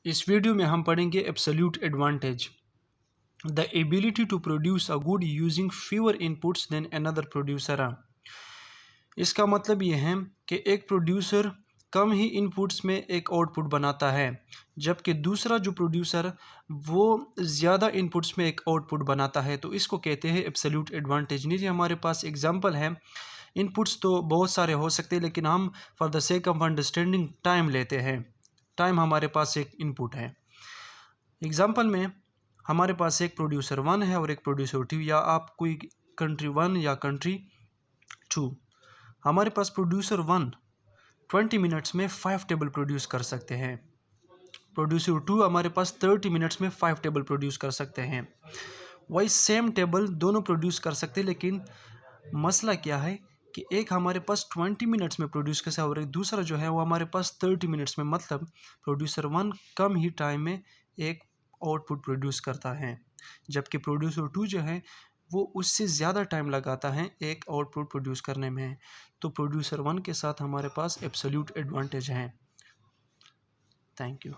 इस वीडियो में हम पढ़ेंगे absolute advantage, the ability to produce a good using fewer inputs than another producer. इसका मतलब ये है कि एक प्रोड्यूसर कम ही इनपुट्स में एक आउटपुट बनाता है, जबकि दूसरा जो प्रोड्यूसर वो ज़्यादा इनपुट्स में एक आउटपुट बनाता है। तो इसको कहते हैं एब्सोल्यूट एडवांटेज। नीचे हमारे पास एग्जांपल है। इनपुट्स तो बहुत सारे हो सकते हैं, लेकिन हम for the sake of understanding time लेते हैं। टाइम हमारे पास एक इनपुट है। एग्जांपल में हमारे पास एक प्रोड्यूसर 1 है और एक प्रोड्यूसर 2, या आप कोई कंट्री 1 या कंट्री 2। हमारे पास प्रोड्यूसर 1 20 मिनट्स में 5 टेबल प्रोड्यूस कर सकते हैं। प्रोड्यूसर 2 हमारे पास 30 मिनट्स में 5 टेबल प्रोड्यूस कर सकते हैं। वही सेम टेबल दोनों प्रोड्यूस कर सकते हैं, लेकिन मसला क्या है कि एक हमारे पास 20 मिनट्स में प्रोड्यूस कर सकता है और एक दूसरा जो है वो हमारे पास 30 मिनट्स में। मतलब प्रोड्यूसर 1 कम ही टाइम में एक आउटपुट प्रोड्यूस करता है, जबकि प्रोड्यूसर 2 जो है वो उससे ज़्यादा टाइम लगाता है एक आउटपुट प्रोड्यूस करने में। तो प्रोड्यूसर 1 के साथ हमारे पास एब्सोल्यूट एडवांटेज है। Thank you.